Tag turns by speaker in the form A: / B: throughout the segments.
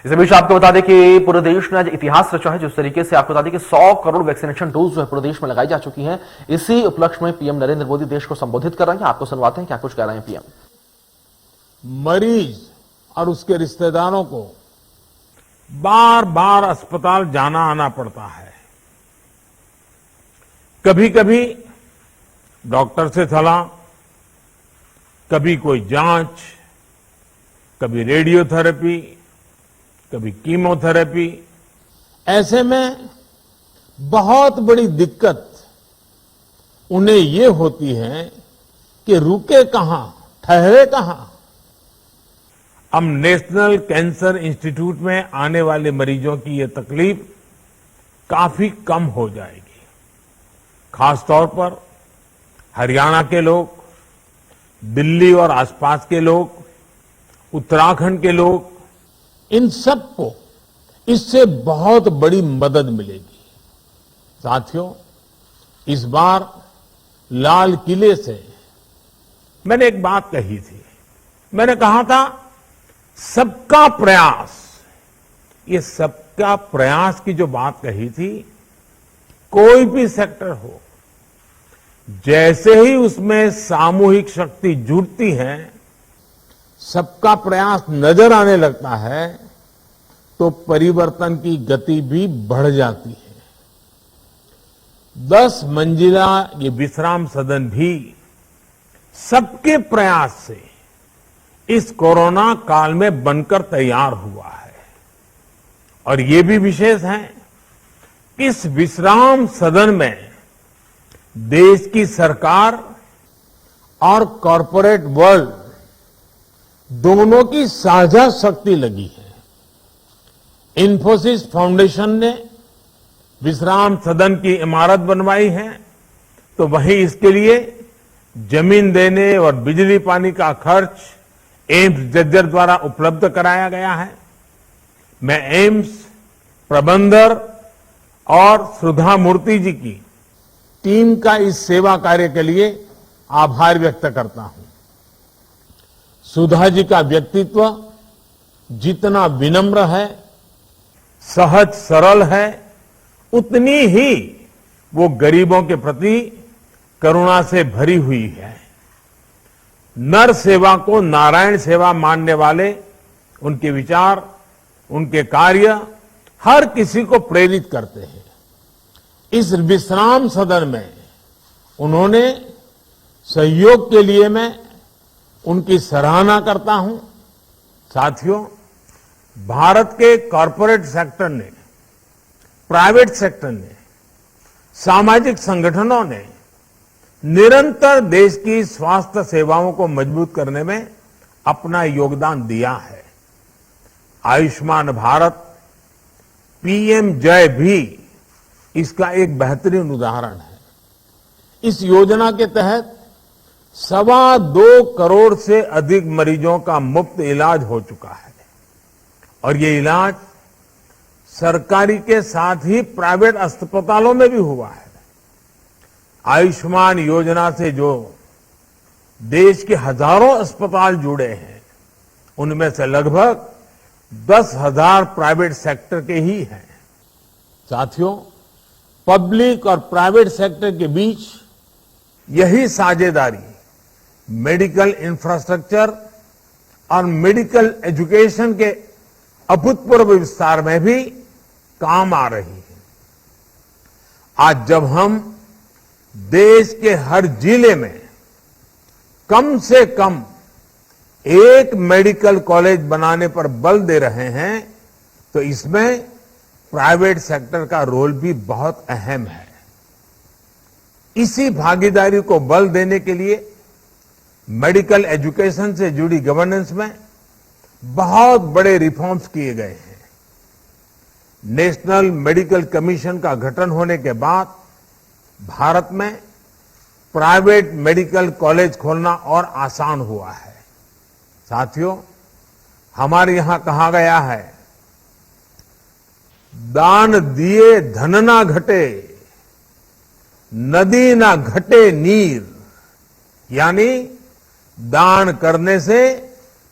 A: इसी बीच आपको बता दें कि पूरे देश ने आज इतिहास रचा है। जिस तरीके से आपको बता दें कि 100 करोड़ वैक्सीनेशन डोज जो है पूरे देश में लगाई जा चुकी हैं। इसी उपलक्ष्य में पीएम नरेंद्र मोदी देश को संबोधित कर रहे हैं। आपको सुनवाते हैं क्या कुछ कह रहे हैं पीएम।
B: मरीज और उसके रिश्तेदारों को बार बार अस्पताल जाना आना पड़ता है। कभी कभी डॉक्टर से सलाह, कभी कोई जांच, कभी रेडियोथेरेपी, कभी कीमोथेरेपी। ऐसे में बहुत बड़ी दिक्कत उन्हें ये होती है कि रुके कहां, ठहरे कहां। अब नेशनल कैंसर इंस्टीट्यूट में आने वाले मरीजों की ये तकलीफ काफी कम हो जाएगी। खासतौर पर हरियाणा के लोग, दिल्ली और आसपास के लोग, उत्तराखंड के लोग, इन सबको इससे बहुत बड़ी मदद मिलेगी। साथियों, इस बार लाल किले से मैंने एक बात कही थी। मैंने कहा था सबका प्रयास। ये सबका प्रयास की जो बात कही थी, कोई भी सेक्टर हो, जैसे ही उसमें सामूहिक शक्ति जुटती है, सबका प्रयास नजर आने लगता है, तो परिवर्तन की गति भी बढ़ जाती है। 10 मंजिला ये विश्राम सदन भी सबके प्रयास से इस कोरोना काल में बनकर तैयार हुआ है। और ये भी विशेष है कि इस विश्राम सदन में देश की सरकार और कॉरपोरेट वर्ल्ड दोनों की साझा शक्ति लगी है। इन्फोसिस फाउंडेशन ने विश्राम सदन की इमारत बनवाई है, तो वहीं इसके लिए जमीन देने और बिजली पानी का खर्च एम्स जज्जर द्वारा उपलब्ध कराया गया है। मैं एम्स प्रबंधक और सुधा मूर्ति जी की टीम का इस सेवा कार्य के लिए आभार व्यक्त करता हूं। सुधा जी का व्यक्तित्व जितना विनम्र है, सहज सरल है, उतनी ही वो गरीबों के प्रति करुणा से भरी हुई है। नर सेवा को नारायण सेवा मानने वाले उनके विचार, उनके कार्य हर किसी को प्रेरित करते हैं। इस विश्राम सदन में उन्होंने सहयोग के लिए मैं उनकी सराहना करता हूं। साथियों, भारत के कॉरपोरेट सेक्टर ने, प्राइवेट सेक्टर ने, सामाजिक संगठनों ने निरंतर देश की स्वास्थ्य सेवाओं को मजबूत करने में अपना योगदान दिया है। आयुष्मान भारत, पीएम जय भी इसका एक बेहतरीन उदाहरण है। इस योजना के तहत 2.25 करोड़ से अधिक मरीजों का मुफ्त इलाज हो चुका है। और ये इलाज सरकारी के साथ ही प्राइवेट अस्पतालों में भी हुआ है। आयुष्मान योजना से जो देश के हजारों अस्पताल जुड़े हैं, उनमें से लगभग 10,000 प्राइवेट सेक्टर के ही हैं। साथियों, पब्लिक और प्राइवेट सेक्टर के बीच यही साझेदारी मेडिकल इंफ्रास्ट्रक्चर और मेडिकल एजुकेशन के अभूतपूर्व विस्तार में भी काम आ रही है। आज जब हम देश के हर जिले में कम से कम एक मेडिकल कॉलेज बनाने पर बल दे रहे हैं, तो इसमें प्राइवेट सेक्टर का रोल भी बहुत अहम है। इसी भागीदारी को बल देने के लिए मेडिकल एजुकेशन से जुड़ी गवर्नेंस में बहुत बड़े रिफॉर्म्स किए गए हैं। नेशनल मेडिकल कमीशन का गठन होने के बाद भारत में प्राइवेट मेडिकल कॉलेज खोलना और आसान हुआ है। साथियों, हमारे यहां कहा गया है, दान दिए धन ना घटे, नदी ना घटे नीर। यानी दान करने से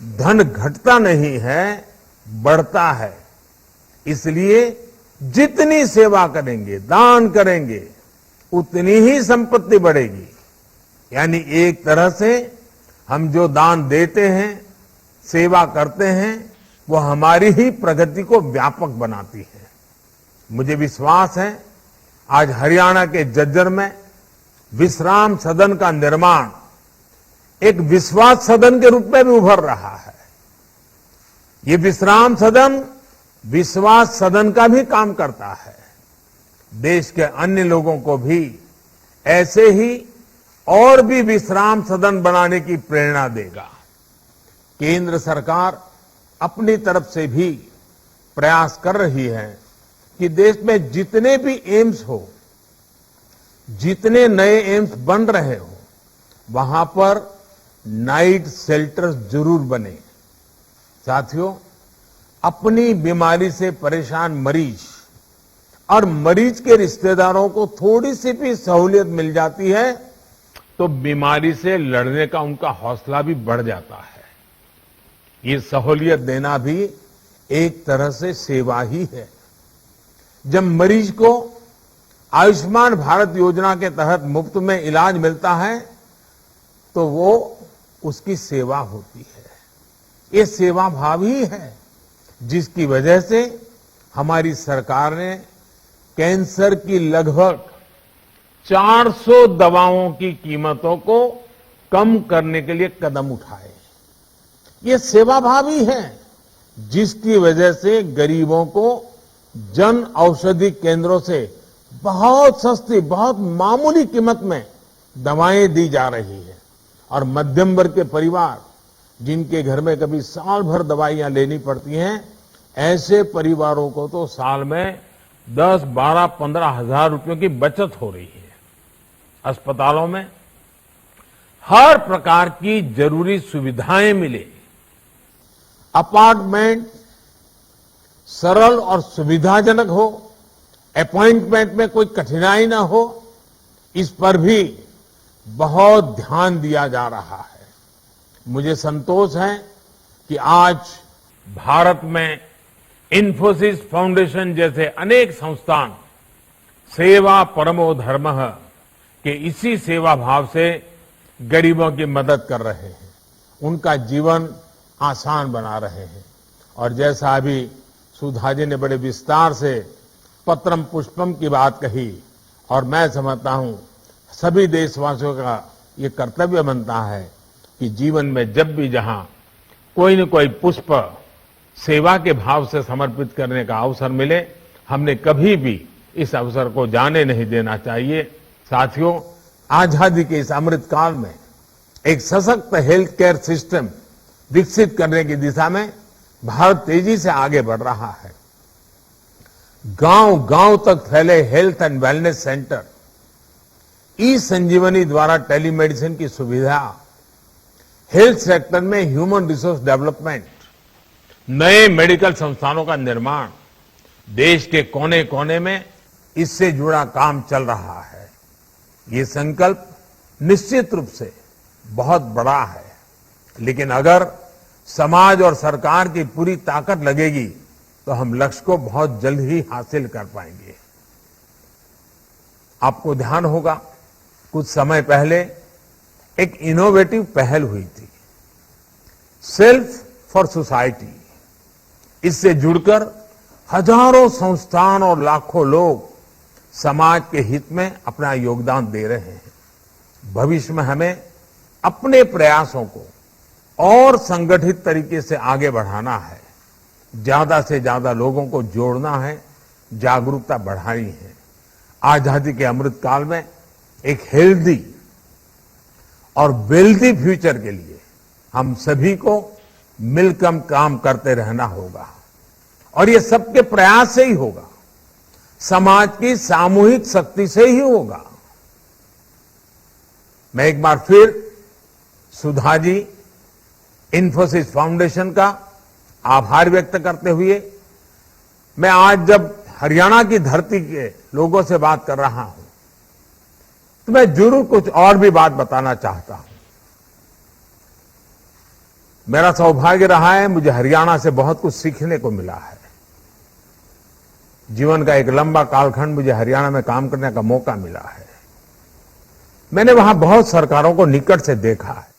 B: धन घटता नहीं है, बढ़ता है। इसलिए जितनी सेवा करेंगे, दान करेंगे, उतनी ही संपत्ति बढ़ेगी। यानी एक तरह से हम जो दान देते हैं, सेवा करते हैं, वो हमारी ही प्रगति को व्यापक बनाती है। मुझे विश्वास है आज हरियाणा के झज्जर में विश्राम सदन का निर्माण एक विश्वास सदन के रूप में भी उभर रहा है। ये विश्राम सदन विश्वास सदन का भी काम करता है। देश के अन्य लोगों को भी ऐसे ही और भी विश्राम सदन बनाने की प्रेरणा देगा। केंद्र सरकार अपनी तरफ से भी प्रयास कर रही है कि देश में जितने भी एम्स हो, जितने नए एम्स बन रहे हो, वहां पर नाइट शेल्टर्स जरूर बने। साथियों, अपनी बीमारी से परेशान मरीज और मरीज के रिश्तेदारों को थोड़ी सी भी सहूलियत मिल जाती है तो बीमारी से लड़ने का उनका हौसला भी बढ़ जाता है। ये सहूलियत देना भी एक तरह से सेवा ही है। जब मरीज को आयुष्मान भारत योजना के तहत मुफ्त में इलाज मिलता है तो वो उसकी सेवा होती है। ये सेवा भाव ही है जिसकी वजह से हमारी सरकार ने कैंसर की लगभग 400 दवाओं की कीमतों को कम करने के लिए कदम उठाए। ये सेवा भाव ही है जिसकी वजह से गरीबों को जन औषधि केंद्रों से बहुत सस्ती, बहुत मामूली कीमत में दवाएं दी जा रही है। और मध्यम वर्ग के परिवार जिनके घर में कभी साल भर दवाइयां लेनी पड़ती हैं, ऐसे परिवारों को तो साल में 10, 12, 15 हजार रुपयों की बचत हो रही है। अस्पतालों में हर प्रकार की जरूरी सुविधाएं मिले, अपार्टमेंट सरल और सुविधाजनक हो, अपॉइंटमेंट में कोई कठिनाई ना हो, इस पर भी बहुत ध्यान दिया जा रहा है। मुझे संतोष है कि आज भारत में इन्फोसिस फाउंडेशन जैसे अनेक संस्थान सेवा परमो धर्मः के इसी सेवा भाव से गरीबों की मदद कर रहे हैं, उनका जीवन आसान बना रहे हैं। और जैसा अभी सुधा जी ने बड़े विस्तार से पत्रम पुष्पम की बात कही, और मैं समझता हूं सभी देशवासियों का ये कर्तव्य बनता है कि जीवन में जब भी जहां कोई न कोई पुष्प सेवा के भाव से समर्पित करने का अवसर मिले, हमने कभी भी इस अवसर को जाने नहीं देना चाहिए। साथियों, आजादी के इस अमृत काल में एक सशक्त हेल्थ केयर सिस्टम विकसित करने की दिशा में भारत तेजी से आगे बढ़ रहा है। गांव गांव तक फैले हेल्थ एंड वेलनेस सेंटर, ई संजीवनी द्वारा टेलीमेडिसिन की सुविधा, हेल्थ सेक्टर में ह्यूमन रिसोर्स डेवलपमेंट, नए मेडिकल संस्थानों का निर्माण, देश के कोने कोने में इससे जुड़ा काम चल रहा है। ये संकल्प निश्चित रूप से बहुत बड़ा है, लेकिन अगर समाज और सरकार की पूरी ताकत लगेगी तो हम लक्ष्य को बहुत जल्द ही हासिल कर पाएंगे। आपको ध्यान होगा, कुछ समय पहले एक इनोवेटिव पहल हुई थी, सेल्फ फॉर सोसाइटी। इससे जुड़कर हजारों संस्थान और लाखों लोग समाज के हित में अपना योगदान दे रहे हैं। भविष्य में हमें अपने प्रयासों को और संगठित तरीके से आगे बढ़ाना है, ज्यादा से ज्यादा लोगों को जोड़ना है, जागरूकता बढ़ानी है। आजादी के अमृत काल में एक हेल्दी और वेल्दी फ्यूचर के लिए हम सभी को मिलकर काम करते रहना होगा, और ये सबके प्रयास से ही होगा, समाज की सामूहिक शक्ति से ही होगा। मैं एक बार फिर सुधा जी, इन्फोसिस फाउंडेशन का आभार व्यक्त करते हुए, मैं आज जब हरियाणा की धरती के लोगों से बात कर रहा हूं तो मैं जरूर कुछ और भी बात बताना चाहता हूं। मेरा सौभाग्य रहा है, मुझे हरियाणा से बहुत कुछ सीखने को मिला है। जीवन का एक लंबा कालखंड मुझे हरियाणा में काम करने का मौका मिला है। मैंने वहां बहुत सरकारों को निकट से देखा है।